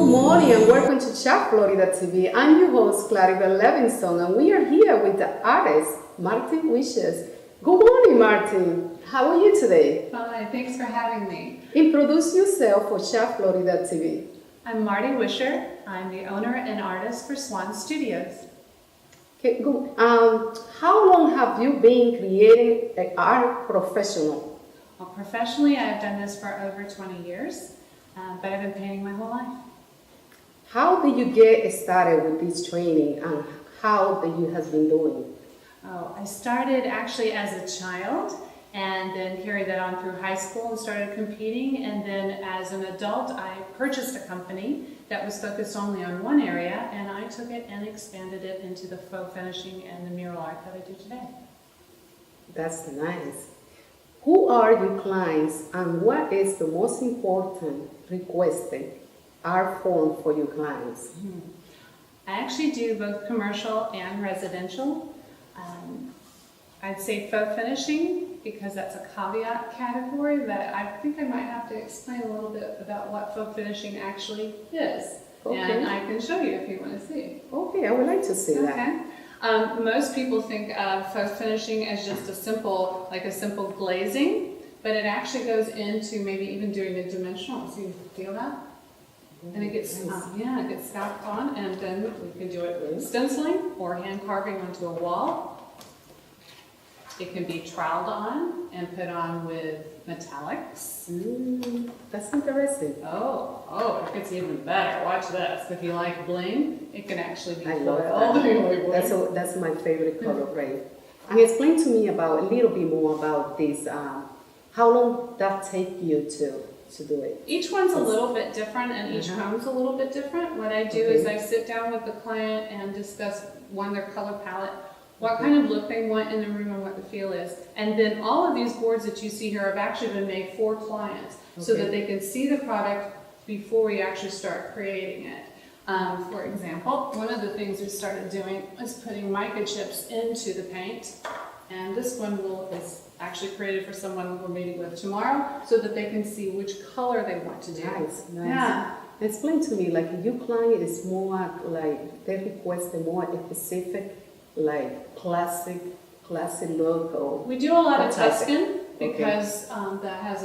morning and welcome to Chat Florida TV. I'm your host, Claribel Levinson, and we are here with the artist, Marty Wishes. Good morning, Marty. How are you today? Fine, thanks for having me. Introduce yourself for Chat Florida TV. I'm Marty Wisher. I'm the owner and artist for Swan Studios. Okay, good. How long have you been creating an art professional? Well, professionally, I've done this for over 20 years, but I've been painting my whole life. How did you get started with this training and how that you have been doing? Oh, I started actually as a child and then carried that on through high school and started competing. And then as an adult, I purchased a company that was focused only on one area, and I took it and expanded it into the faux finishing and the mural art that I do today. That's nice. Who are your clients and what is the most important requested art form for your clients? I actually do both commercial and residential. I'd say faux finishing because that's a caveat category that I think I might have to explain a little bit about what faux finishing actually is. Okay. And I can show you if you want to see. Okay, I would like to see that. Most people think of faux finishing as just a simple glazing, but it actually goes into maybe even doing a dimensional. So you feel that? And it gets, it gets stacked on, and then we can do it with stenciling or hand carving onto a wall. It can be troweled on and put on with metallics. That's interesting. Oh, it gets even better. Watch this. If you like bling, it can actually be I love foiled. that. That's my favorite color, right? And explain to me about a little bit more about this. How long that take you to do it? Each one's a little bit different, and each home's a little bit different. What I do is I sit down with the client and discuss their color palette, what kind of look they want in the room and what the feel is. And then all of these boards that you see here have actually been made for clients so that they can see the product before we actually start creating it. For example, one of the things we started doing is putting mica chips into the paint. And this one is actually created for someone we're meeting with tomorrow so that they can see which color they want to do. Nice. Yeah. Explain to me, like your client is more like, they request a more specific, like classic look or... We do a lot of Tuscan because that has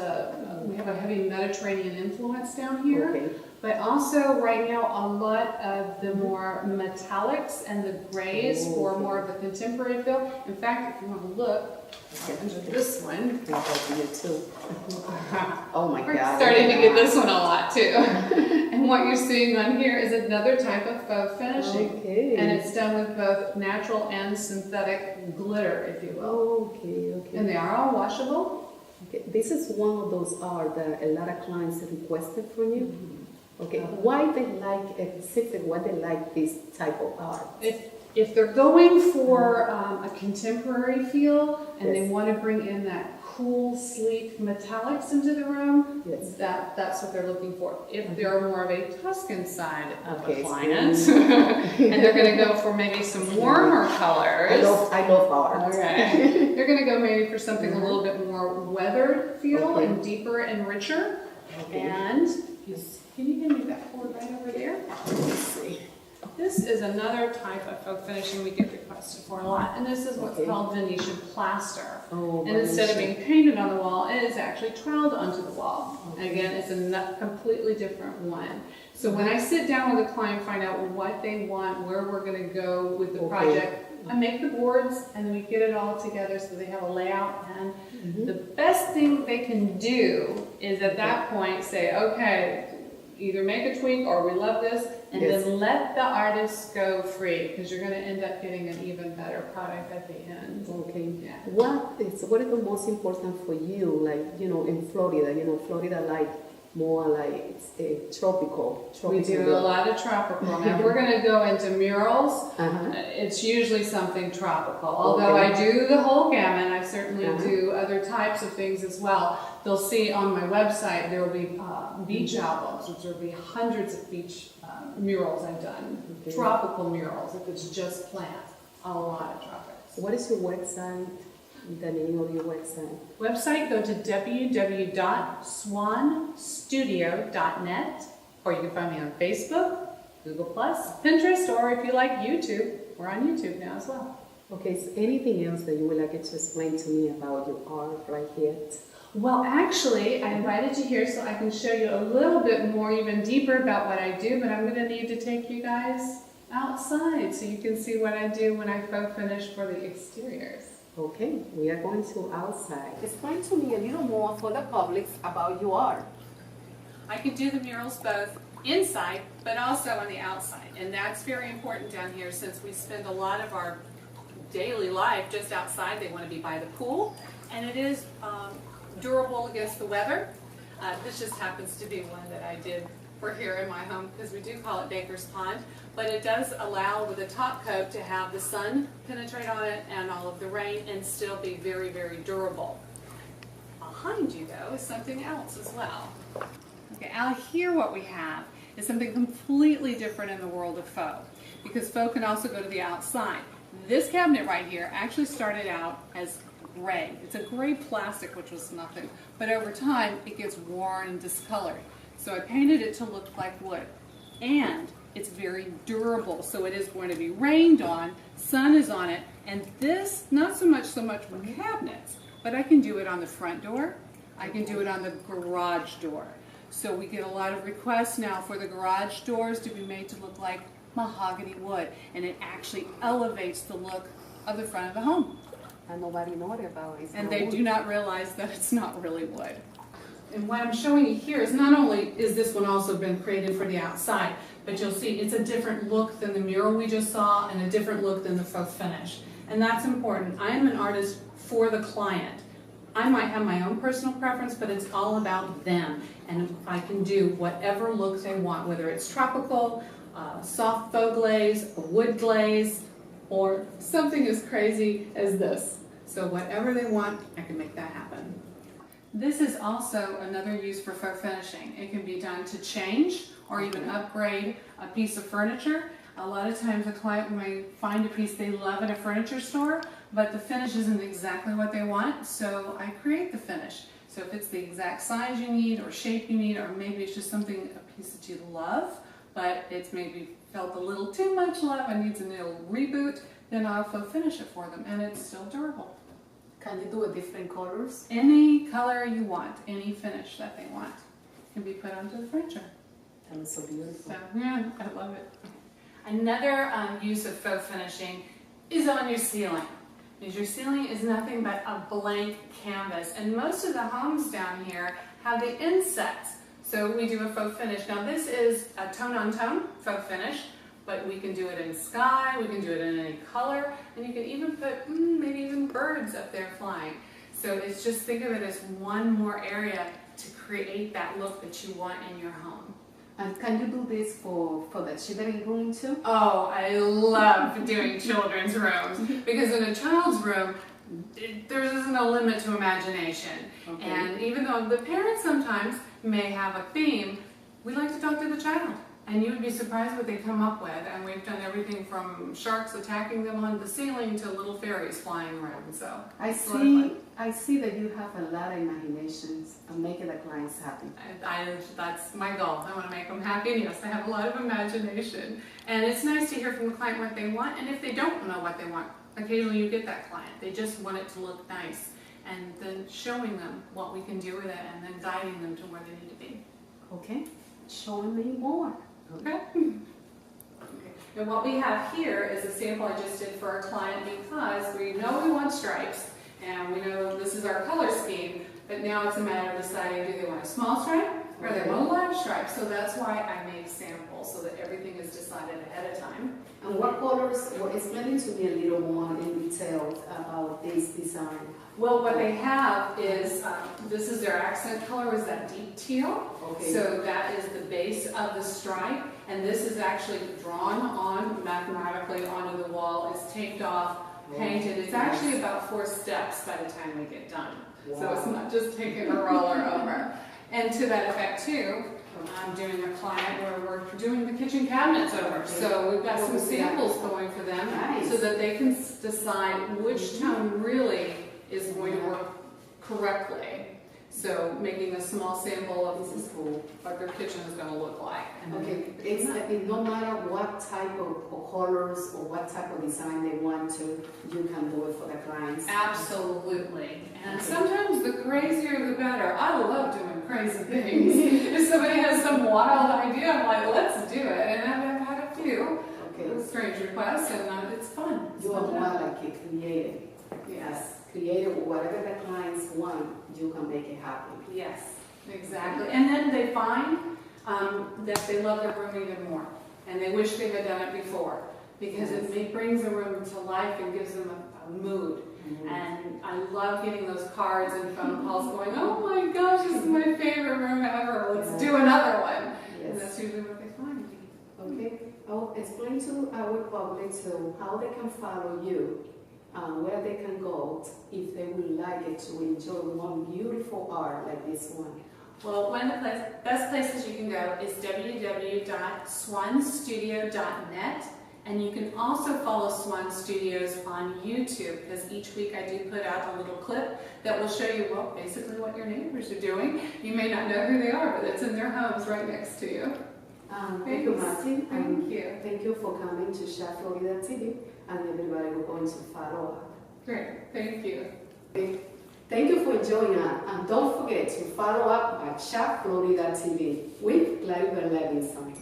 we have a heavy Mediterranean influence down here. Okay. But also right now a lot of the more metallics and the grays for more of the contemporary feel. In fact, if you want to look under this one. Oh my God. We're starting to get this one a lot too. And what you're seeing on here is another type of faux finishing. Okay. And it's done with both natural and synthetic glitter, if you will. Okay. And they are all washable. Okay. This is one of those art that a lot of clients requested from you. Okay, why they like why they like this type of art? If they're going for a contemporary feel and they want to bring in that cool, sleek metallics into the room, that's what they're looking for. If they're more of a Tuscan side of a client, and they're going to go for maybe some warmer colors. I love art. All right. They're going to go maybe for something a little bit more weathered feel and deeper and richer. And can you give me that board right over there? Let's see. This is another type of faux finishing we get requested for a lot, and this is what's called Venetian plaster. And instead of being painted on the wall, it is actually troweled onto the wall. And again, it's a completely different one. So when I sit down with a client, find out what they want, where we're going to go with the project, I make the boards and then we get it all together so they have a layout. And the best thing they can do is at that point say, okay, either make a tweak or we love this, and then let the artist go free, because you're going to end up getting an even better product at the end. Okay. Yeah. What is the most important for you, like, in Florida? Florida like more like it's tropical. We do a lot of tropical. Now, if we're going to go into murals, it's usually something tropical. Although I do the whole gamut, I certainly do other types of things as well. They'll see on my website there will be beach albums, which will be hundreds of beach murals I've done. Tropical murals, if it's just plants, a lot of tropics. What is your website? The name of your website? Go to www.swanstudio.net Or you can find me on Facebook, Google+, Pinterest, or if you like YouTube, we're on YouTube now as well. Okay, so anything else that you would like to explain to me about your art right here? Well, actually, I invited you here so I can show you a little bit more, even deeper about what I do, but I'm going to need to take you guys outside so you can see what I do when I faux finish for the exteriors. Okay, we are going to outside. Explain to me a little more for the public about your art. I can do the murals both inside, but also on the outside, and that's very important down here since we spend a lot of our daily life just outside. They want to be by the pool, and it is durable against the weather. This just happens to be one that I did for here in my home because we do call it Baker's Pond, but it does allow with a top coat to have the sun penetrate on it and all of the rain and still be very, very durable. Behind you though is something else as well. Okay, out here what we have is something completely different in the world of faux, because faux can also go to the outside. This cabinet right here actually started out as gray. It's a gray plastic, which was nothing, but over time it gets worn and discolored. So I painted it to look like wood, and it's very durable, so it is going to be rained on, sun is on it, and this, not so much with cabinets, but I can do it on the front door, I can do it on the garage door. So we get a lot of requests now for the garage doors to be made to look like mahogany wood, and it actually elevates the look of the front of the home. And nobody knows about it. And they do not realize that it's not really wood. And what I'm showing you here is not only is this one also been created for the outside, but you'll see it's a different look than the mural we just saw and a different look than the faux finish. And that's important. I am an artist for the client. I might have my own personal preference, but it's all about them. And if I can do whatever look they want, whether it's tropical, soft faux glaze, a wood glaze, or something as crazy as this. So whatever they want, I can make that happen. This is also another use for faux finishing. It can be done to change or even upgrade a piece of furniture. A lot of times a client may find a piece they love at a furniture store, but the finish isn't exactly what they want, so I create the finish. So if it's the exact size you need or shape you need, or maybe it's just something, a piece that you love, but it's maybe felt a little too much love and needs a little reboot, then I'll faux finish it for them, and it's still durable. Can you do it different colors? Any color you want, any finish that they want can be put onto the furniture. And it's so beautiful. So, yeah, I love it. Another use of faux finishing is on your ceiling. Because your ceiling is nothing but a blank canvas, and most of the homes down here have the insets. So we do a faux finish. Now this is a tone-on-tone faux finish, but we can do it in sky, we can do it in any color, and you can even put maybe even birds up there flying. So it's just, think of it as one more area to create that look that you want in your home. And can you do this for the children's room too? Oh, I love doing children's rooms, because in a child's room, there isn't a limit to imagination. Okay. And even though the parents sometimes may have a theme, we like to talk to the child. And you would be surprised what they come up with. And we've done everything from sharks attacking them on the ceiling to little fairies flying around. So I see that you have a lot of imaginations and making the clients happy. That's my goal. I want to make them happy. And yes, I have a lot of imagination. And it's nice to hear from the client what they want. And if they don't know what they want, occasionally you get that client. They just want it to look nice. And then showing them what we can do with it and then guiding them to where they need to be. Okay, showing me more. Okay. And what we have here is a sample I just did for our client, because we know we want stripes and we know this is our color scheme, but now it's a matter of deciding, do they want a small stripe or they want a large stripe? So that's why I made samples so that everything is decided ahead of time. And what colors, explain to me a little more in detail about this design. Well, what they have is, this is their accent color, is that deep teal. Okay. So that is the base of the stripe, and this is actually drawn on mathematically onto the wall. It's taped off, painted. It's actually about 4 steps by the time we get done. Wow. So it's not just taking a roller over. And to that effect too, I'm doing a client where we're doing the kitchen cabinets over. So we've got some samples going for them, so that they can decide which tone really is going to work correctly. So making a small sample of this is cool, what their kitchen is going to look like. And Okay, it's like no matter what type of colors or what type of design they want to, you can do it for the clients. Absolutely. And sometimes the crazier the better. I love doing crazy things. If somebody has some wild idea, I'm like, let's do it. And I've had a few strange requests, and it's fun. You are more like a creative. Yes. Creative, whatever the clients want, you can make it happen. Yes, exactly. And then they find that they love their room even more, and they wish they had done it before, because it brings the room to life and gives them a mood. And I love getting those cards and phone calls going, oh my gosh, this is my favorite room ever, let's do another one. And that's usually what they find. Okay, I'll explain to our public too how they can follow you, where they can go if they would like it to enjoy one beautiful art like this one. Well, one of the best places you can go is www.swanstudio.net, and you can also follow Swan Studios on YouTube, because each week I do put out a little clip that will show you, well, basically what your neighbors are doing. You may not know who they are, but it's in their homes right next to you. Thank you, Marty. Thank you. Thank you for coming to Chef Florida TV, and everybody will going to follow up. Great, thank you. Thank you for joining us, and don't forget to follow up at Chef Florida TV with Claribel Levinson.